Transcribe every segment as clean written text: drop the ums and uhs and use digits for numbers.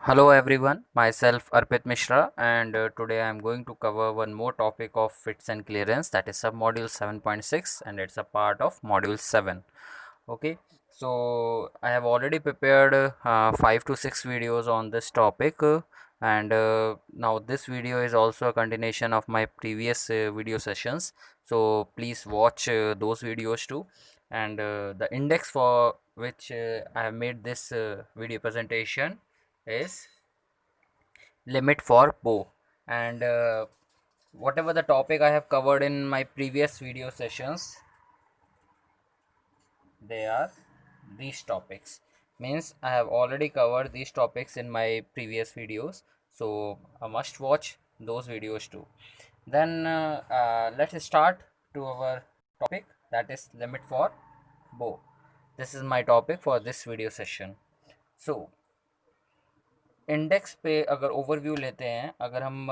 Hello everyone, myself Arpit Mishra, and today I am going to cover one more topic of fits and clearance, that is submodule 7.6, and it's a part of module 7. Okay, so I have already prepared 5 to 6 videos on this topic, and now this video is also a continuation of my previous video sessions. So please watch those videos too, and the index for which I have made this video presentation is limit for bow, and whatever the topic I have covered in my previous video sessions, they are these topics. Means I have already covered these topics in my previous videos, so I must watch those videos too. Then let's start to our topic, that is limit for bow. This is my topic for this video session. So index पे अगर overview लेते हैं, अगर हम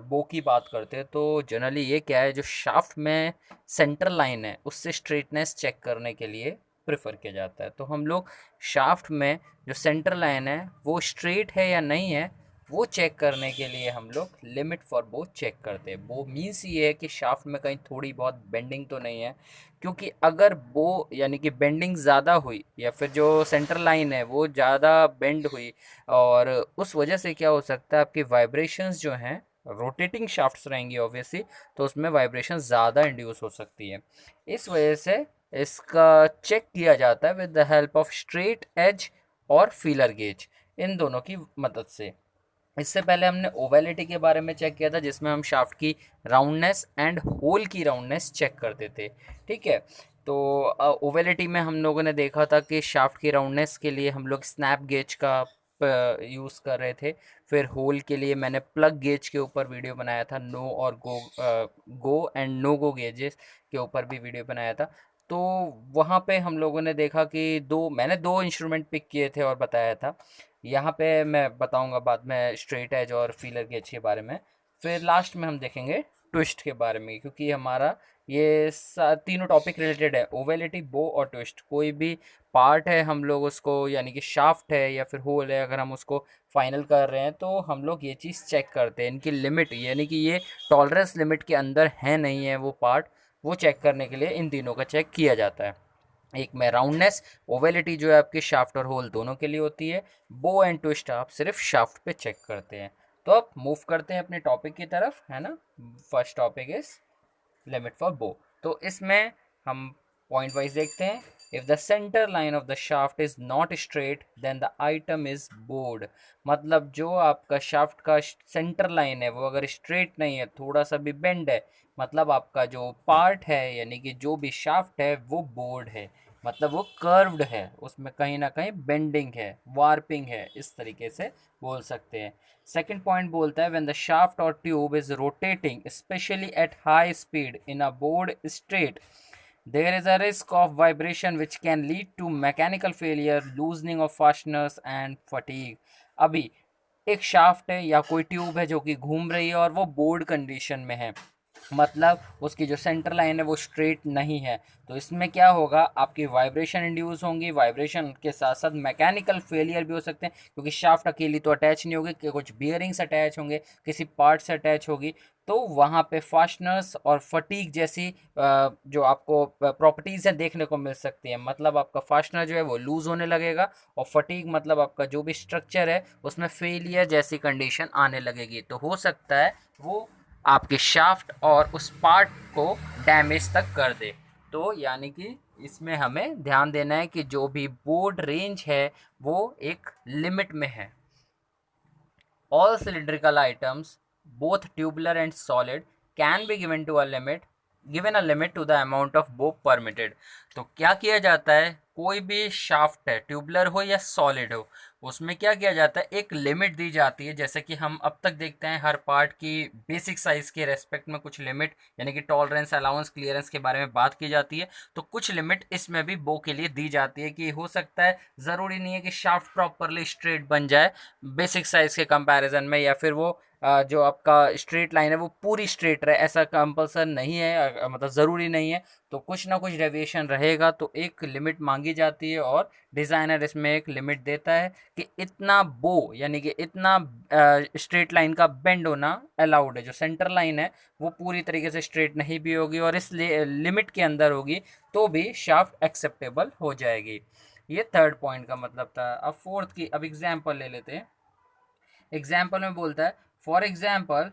बो की बात करते हैं तो जनरली ये क्या है, जो शाफ्ट में सेंटर लाइन है उससे स्ट्रेटनेस चेक करने के लिए प्रेफर किया जाता है। तो हम लोग शाफ्ट में जो सेंटर लाइन है वो स्ट्रेट है या नहीं है वो चेक करने के लिए हम लोग लिमिट फॉर बो चेक करते हैं। बो मीन्स ये है कि शाफ्ट में कहीं थोड़ी बहुत बेंडिंग तो नहीं है, क्योंकि अगर बो यानी कि बेंडिंग ज़्यादा हुई या फिर जो सेंटर लाइन है वो ज़्यादा बेंड हुई, और उस वजह से क्या हो सकता है, आपकी वाइब्रेशंस जो हैं, रोटेटिंग शाफ्ट्स रहेंगी ऑब्वियसली, तो उसमें वाइब्रेशन ज़्यादा इंड्यूस हो सकती है। इस वजह से इसका चेक किया जाता है with the help of straight edge और फीलर गेज, इन दोनों की मदद से। इससे पहले हमने ओवेलिटी के बारे में चेक किया था, जिसमें हम शाफ्ट की राउंडनेस एंड होल की राउंडनेस चेक करते थे। ठीक है, तो ओवेलिटी में हम लोगों ने देखा था कि शाफ्ट की राउंडनेस के लिए हम लोग स्नैप गेज का यूज़ कर रहे थे। फिर होल के लिए मैंने प्लग गेज के ऊपर वीडियो बनाया था, नो और go and no go gauges के ऊपर भी वीडियो बनाया था। तो वहाँ पे हम लोगों ने देखा कि मैंने दो इंस्ट्रूमेंट पिक किए थे और बताया था। यहाँ पे मैं बताऊंगा बाद में स्ट्रेट एज और फीलर गेज के बारे में। फिर लास्ट में हम देखेंगे ट्विस्ट के बारे में, क्योंकि हमारा ये तीनों टॉपिक रिलेटेड है, ओवेलिटी, बो और ट्विस्ट। कोई भी पार्ट है हम लोग उसको, यानी कि शाफ्ट है या फिर होल है, अगर हम उसको फाइनल कर रहे हैं तो हम लोग ये चीज़ चेक करते हैं, इनकी लिमिट यानी कि ये टॉलरेंस लिमिट के अंदर है नहीं है वो पार्ट, वो चेक करने के लिए इन तीनों का चेक किया जाता है। एक में राउंडनेस, ओवेलिटी जो है आपके शाफ्ट और होल दोनों के लिए होती है। बो एंड ट्विस्ट आप सिर्फ शाफ्ट पे चेक करते हैं। तो अब मूव करते हैं अपने टॉपिक की तरफ, है ना। First topic is limit for bow. तो इसमें हम पॉइंट वाइज देखते हैं। If the centre line of the shaft is not straight then the item is bowed. मतलब जो आपका शाफ्ट का सेंटर लाइन है वो अगर स्ट्रेट नहीं है, थोड़ा सा भी बेंड है, मतलब आपका जो पार्ट है यानी कि जो भी शाफ्ट है वो बोर्ड है, मतलब वो कर्व्ड है, उसमें कहीं ना कहीं बेंडिंग है, वार्पिंग है, इस तरीके से बोल सकते हैं। सेकंड पॉइंट बोलता है व्हेन द शाफ्ट और tube is rotating specially at high speed in a board straight, there is a risk of vibration which can lead to mechanical failure, loosening of fasteners and fatigue। अभी एक shaft है या कोई tube है जो कि घूम रही है और वो बोर्ड कंडीशन में है, मतलब उसकी जो सेंटर लाइन है वो स्ट्रेट नहीं है, तो इसमें क्या होगा, आपकी वाइब्रेशन इंड्यूस होंगी, वाइब्रेशन के साथ साथ मैकेनिकल फेलियर भी हो सकते हैं, क्योंकि शाफ्ट अकेली तो अटैच नहीं होगी, कि कुछ बियरिंग्स अटैच होंगे, किसी पार्ट से अटैच होगी, तो वहाँ पे फास्टनर्स और फटीक जैसी जो आपको प्रॉपर्टीज़ हैं देखने को मिल सकती हैं। मतलब आपका फास्टनर जो है वो लूज़ होने लगेगा, और फटीक मतलब आपका जो भी स्ट्रक्चर है उसमें फेलियर जैसी कंडीशन आने लगेगी, तो हो सकता है वो आपके शाफ्ट और उस पार्ट को डैमेज तक कर दे। तो यानी कि इसमें हमें ध्यान देना है कि जो भी बोर्ड रेंज है वो एक लिमिट में है। All cylindrical items, both tubular and solid, can be given a limit to the amount of bob permitted। तो क्या किया जाता है, कोई भी शाफ्ट है, ट्यूबुलर हो या सॉलिड हो, उसमें क्या किया जाता है, एक लिमिट दी जाती है। जैसे कि हम अब तक देखते हैं हर पार्ट की बेसिक साइज के रेस्पेक्ट में कुछ लिमिट, यानी कि टॉलरेंस, अलाउंस, क्लियरेंस के बारे में बात की जाती है, तो कुछ लिमिट इसमें भी बो के लिए दी जाती है, कि हो सकता है, ज़रूरी नहीं है कि शाफ्ट प्रॉपरली स्ट्रेट बन जाए बेसिक साइज के कंपैरिजन में, या फिर वो जो आपका स्ट्रेट लाइन है वो पूरी स्ट्रेट रहे, ऐसा कंपल्सर नहीं है, मतलब ज़रूरी नहीं है। तो कुछ ना कुछ डेविएशन रहेगा, तो एक लिमिट मांगी जाती है और डिज़ाइनर इसमें एक लिमिट देता है कि इतना बो यानी कि इतना स्ट्रेट लाइन का बेंड होना अलाउड है। जो सेंटर लाइन है वो पूरी तरीके से स्ट्रेट नहीं भी होगी और इस लिमिट के अंदर होगी तो भी शाफ्ट एक्सेप्टेबल हो जाएगी। ये थर्ड पॉइंट का मतलब था। अब फोर्थ की अब एग्जाम्पल ले लेते हैं। एग्जाम्पल में बोलता है for example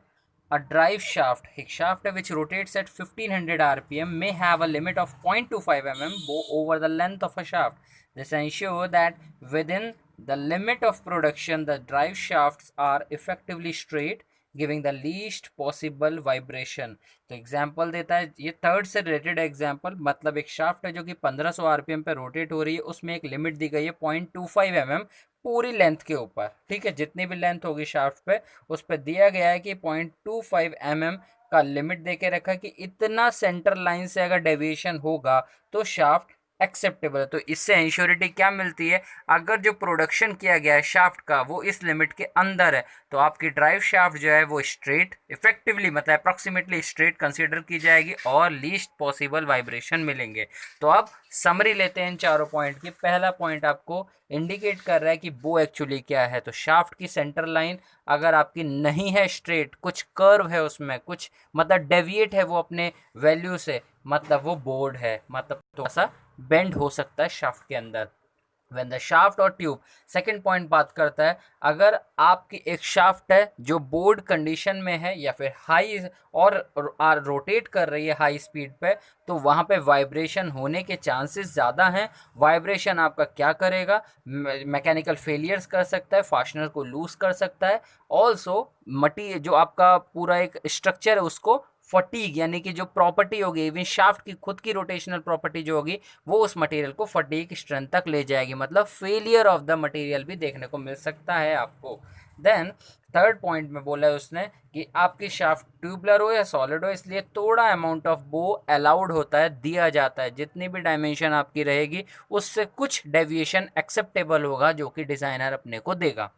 a drive shaft, एक शाफ्ट है which rotates at 1500 RPM may have a limit of 0.25 mm over the length of a shaft. This ensure that within the limit of production the drive shafts are effectively straight, giving the least possible vibration. तो example देता है, ये third से related example, मतलब एक shaft है जो कि 1500 आरपीएम पे रोटेट हो रही है, उसमें एक लिमिट दी गई है 0.25 mm पूरी लेंथ के ऊपर, ठीक है, जितनी भी लेंथ होगी शाफ्ट पे उस पर दिया गया है कि 0.25 mm का लिमिट दे के रखा है कि इतना सेंटर लाइन से अगर डेविएशन होगा तो शाफ्ट एक्सेप्टेबल है। तो इससे इंश्योरिटी क्या मिलती है, अगर जो प्रोडक्शन किया गया है शाफ्ट का वो इस लिमिट के अंदर है तो आपकी ड्राइव शाफ्ट जो है वो स्ट्रेट इफेक्टिवली मतलब अप्रॉक्सीमेटली स्ट्रेट कंसीडर की जाएगी और लीस्ट पॉसिबल वाइब्रेशन मिलेंगे। तो अब समरी लेते हैं इन चारों पॉइंट की। पहला पॉइंट आपको इंडिकेट कर रहा है कि वो एक्चुअली क्या है। तो शाफ्ट की सेंटर लाइन अगर आपकी नहीं है स्ट्रेट, कुछ कर्व है उसमें, कुछ मतलब डेविएट है वो अपने वैल्यू से, मतलब वो बोर्ड है, मतलब थोड़ा सा बेंड हो सकता है शाफ्ट के अंदर। वेन द शाफ्ट और ट्यूब, सेकेंड पॉइंट बात करता है अगर आपकी एक शाफ्ट है जो बोर्ड कंडीशन में है या फिर हाई और रोटेट कर रही है हाई स्पीड पे, तो वहाँ पे वाइब्रेशन होने के चांसेस ज़्यादा हैं। वाइब्रेशन आपका क्या करेगा, मैकेनिकल फेलियर्स कर सकता है, फास्टनर को लूज कर सकता है, ऑल्सो मटी जो आपका पूरा एक स्ट्रक्चर है उसको फटीग यानी कि जो प्रॉपर्टी होगी इवन शाफ्ट की खुद की रोटेशनल प्रॉपर्टी जो होगी वो उस मटेरियल को फटीग स्ट्रेंथ तक ले जाएगी, मतलब फेलियर ऑफ द मटेरियल भी देखने को मिल सकता है आपको। देन थर्ड पॉइंट में बोला है उसने कि आपकी शाफ्ट ट्यूबलर हो या सॉलिड हो, इसलिए थोड़ा अमाउंट ऑफ बो अलाउड होता है, दिया जाता है, जितनी भी डायमेंशन आपकी रहेगी उससे कुछ डेविएशन एक्सेप्टेबल होगा जो कि डिज़ाइनर अपने को देगा।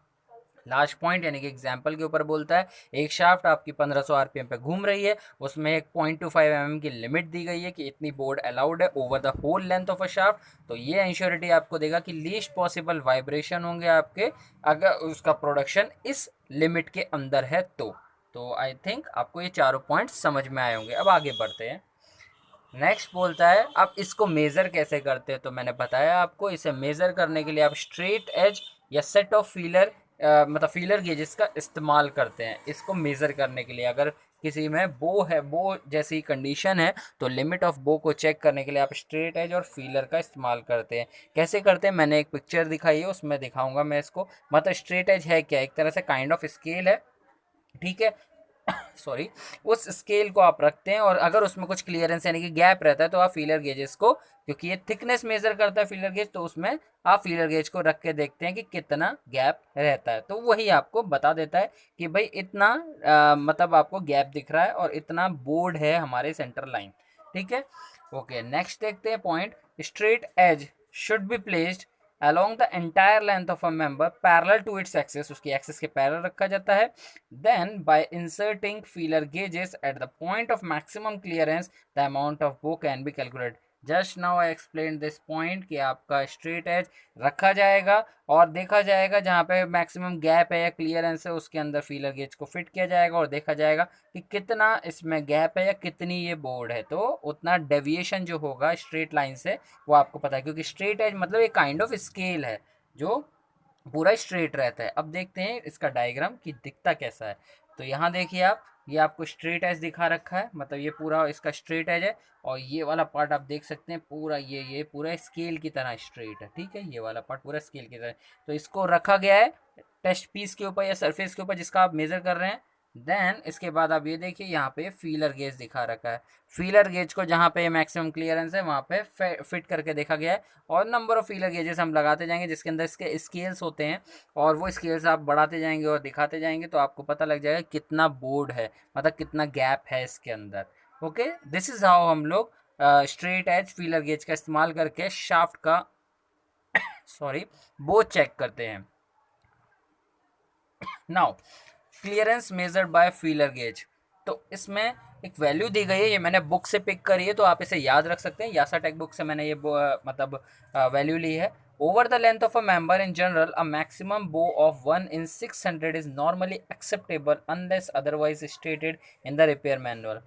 लास्ट पॉइंट यानी कि एग्जाम्पल के ऊपर बोलता है एक शाफ्ट आपकी 1500 आरपीएम पे घूम रही है, उसमें एक 0.25 mm की लिमिट दी गई है कि इतनी बोर्ड अलाउड है over the whole length of a shaft. तो ये इंश्योरिटी आपको देगा कि लीस्ट पॉसिबल वाइब्रेशन होंगे आपके अगर उसका प्रोडक्शन इस लिमिट के अंदर है। तो आई थिंक आपको ये चारों पॉइंट समझ में आए होंगे। अब आगे बढ़ते हैं। नेक्स्ट बोलता है अब इसको मेज़र कैसे करते हैं। तो मैंने बताया आपको इसे मेज़र करने के लिए आप स्ट्रेट एज या सेट ऑफ फीलर मतलब फीलर गेजेस का इस्तेमाल करते हैं इसको मेज़र करने के लिए। अगर किसी में बो है, बो जैसी कंडीशन है, तो लिमिट ऑफ बो को चेक करने के लिए आप स्ट्रेट एज और फीलर का इस्तेमाल करते हैं। कैसे करते हैं मैंने एक पिक्चर दिखाई है उसमें दिखाऊंगा मैं इसको। मतलब स्ट्रेट एज है क्या, एक तरह से काइंड ऑफ स्केल है, ठीक है, सॉरी, उस स्केल को आप रखते हैं और अगर उसमें कुछ क्लियरेंस यानी कि गैप रहता है तो आप फीलर गेजेस को, क्योंकि ये थिकनेस मेजर करता है फीलर गेज, तो उसमें आप फीलर गेज को रख के देखते हैं कि कितना गैप रहता है, तो वही आपको बता देता है कि भाई इतना मतलब आपको गैप दिख रहा है और इतना बोर्ड है हमारे सेंटर लाइन, ठीक है। ओके, नेक्स्ट देखते हैं point, straight edge should be placed along the entire length of a member parallel to its axis, उसकी एक्सिस के पैरेलल रखा जाता है। then by inserting feeler gauges at the point of maximum clearance the amount of bow can be calculated। Just now I explain this point कि आपका straight as रखा जाएगा और देखा जाएगा जहाँ पे मैक्सिमम गैप है या क्लियरेंस है उसके अंदर फीलर गेज को फिट किया जाएगा और देखा जाएगा कि कितना इसमें गैप है या कितनी ये बोर्ड है, तो उतना डेविएशन जो होगा स्ट्रेट लाइन से वो आपको पता है, क्योंकि स्ट्रेट एज मतलब एक काइंड ऑफ स्केल है जो पूरा स्ट्रेट रहता है। अब देखते हैं इसका डायग्राम कि दिखता कैसा है। तो यहाँ देखिए आप, ये आपको स्ट्रेट एज दिखा रखा है, मतलब ये पूरा इसका स्ट्रेट एज है और ये वाला पार्ट आप देख सकते हैं पूरा ये पूरा स्केल की तरह स्ट्रेट है, ठीक है, ये वाला पार्ट पूरा स्केल की तरह। तो इसको रखा गया है टेस्ट पीस के ऊपर या सरफेस के ऊपर जिसका आप मेज़र कर रहे हैं। देन इसके बाद आप ये देखिए यहाँ पे फीलर गेज दिखा रखा है, फीलर गेज को जहाँ पे मैक्सिमम क्लियरेंस है वहाँ पे फिट करके देखा गया है और नंबर ऑफ फीलर गेजेस हम लगाते जाएंगे जिसके अंदर इसके स्केल्स होते हैं और वो स्केल्स आप बढ़ाते जाएंगे और दिखाते जाएंगे तो आपको पता लग जाएगा कितना बोर्ड है, मतलब कितना गैप है इसके अंदर। ओके, दिस इज़ हाउ हम लोग स्ट्रेट एज फीलर गेज का इस्तेमाल करके शाफ्ट का सॉरी बो चेक करते हैं। Now clearance measured by feeler gauge. तो इसमें एक वैल्यू दी गई है, ये मैंने बुक से पिक करी है, तो आप इसे याद रख सकते हैं। यासा टेक बुक से मैंने ये मतलब वैल्यू ली है। Over the length of a member in general a maximum bow of 1 in 600 is normally acceptable unless otherwise stated in the repair manual.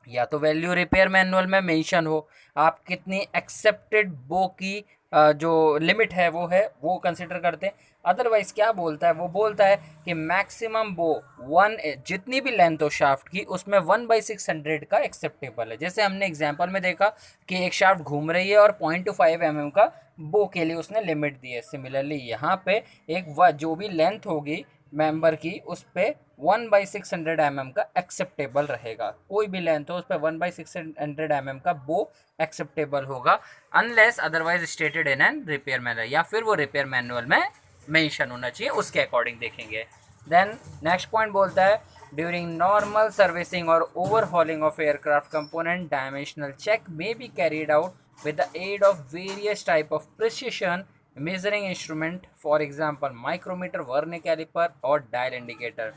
या तो वैल्यू रिपेयर मैनुअल में मेंशन हो, आप कितनी एक्सेप्टेड बो की जो लिमिट है वो कंसिडर करते हैं। अदरवाइज क्या बोलता है, वो बोलता है कि मैक्सिमम बो वन, जितनी भी लेंथ हो शाफ्ट की उसमें 1/600 का एक्सेप्टेबल है। जैसे हमने एग्जांपल में देखा कि एक शाफ्ट घूम रही है और 0.25 mm का बो के लिए उसने लिमिट दी है। सिमिलरली यहाँ पे एक जो भी लेंथ होगी मेंबर की उस पर 1/600 mm का एक्सेप्टेबल रहेगा। कोई भी लेंथ हो उस पर 1/600 mm का बो एक्सेप्टेबल होगा, unless otherwise stated in an repair manual, या फिर वो रिपेयर मैनुअल में मेंशन होना चाहिए, उसके अकॉर्डिंग देखेंगे। देन नेक्स्ट पॉइंट बोलता है ड्यूरिंग नॉर्मल सर्विसिंग और overhauling of aircraft component dimensional check may be carried out with the aid of various type of precision measuring instrument, for example micrometer, vernier caliper और dial indicator.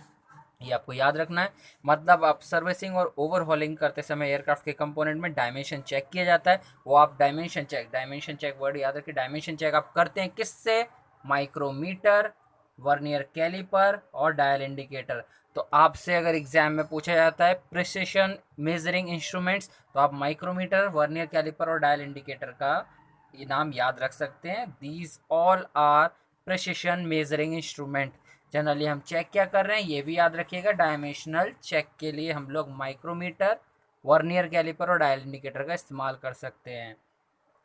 ये आपको याद रखना है। मतलब आप सर्विसिंग और ओवरहॉलिंग करते समय एयरक्राफ्ट के कंपोनेंट में डायमेंशन चेक किया जाता है। वो आप डायमेंशन चेक वर्ड याद रखिए। डायमेंशन चेक आप करते हैं किससे? माइक्रोमीटर, वर्नियर कैलिपर और डायल इंडिकेटर। तो आपसे अगर एग्जाम में पूछा जाता है प्रिसिशन मेजरिंग इंस्ट्रूमेंट्स, तो आप माइक्रोमीटर, वर्नियर कैलिपर और डायल इंडिकेटर का ये नाम याद रख सकते हैं। These all are precision measuring instrument. Generally हम चेक क्या कर रहे हैं ये भी याद रखिएगा। डायमेंशनल चेक के लिए हम लोग माइक्रोमीटर, वर्नियर कैलिपर और डायल इंडिकेटर का इस्तेमाल कर सकते हैं।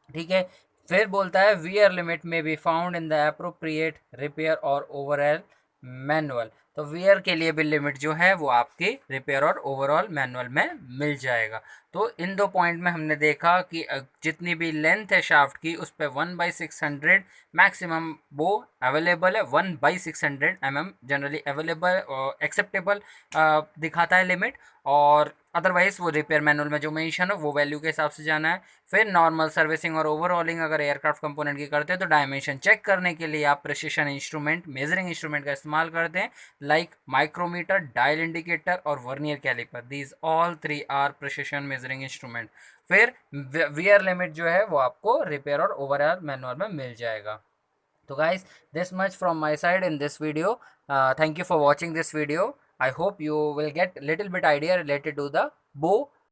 ठीक है। फिर बोलता है वियर लिमिट में be found in the appropriate repair और ओवरऑल मैनुअल। तो वियर के लिए भी लिमिट जो है वो आपकी रिपेयर और ओवरऑल मैनुअल में मिल जाएगा। तो इन दो पॉइंट में हमने देखा कि जितनी भी लेंथ है शाफ्ट की उस पर 1/600 मैक्सिमम वो अवेलेबल है। 1/600 जनरली अवेलेबल एक्सेप्टेबल दिखाता है लिमिट, और अदरवाइज वो रिपेयर मैनुअल में जो मेंशन हो वो वैल्यू के हिसाब से जाना है। फिर नॉर्मल सर्विसिंग और ओवरऑलिंग अगर एयरक्राफ्ट कंपोनेंट की करते हैं तो डायमेंशन चेक करने के लिए आप प्रिसिशन इंस्ट्रूमेंट, मेजरिंग इंस्ट्रूमेंट का इस्तेमाल करते हैं, लाइक माइक्रोमीटर, डायल इंडिकेटर और vernier caliper. These all three are precision measuring instrument. फिर वियर लिमिट जो है वो आपको रिपेयर और ओवरऑल मैनुअल में मिल जाएगा। So guys, this much from my side in this video. Thank you for watching this video. I hope you will get little bit idea related to the bow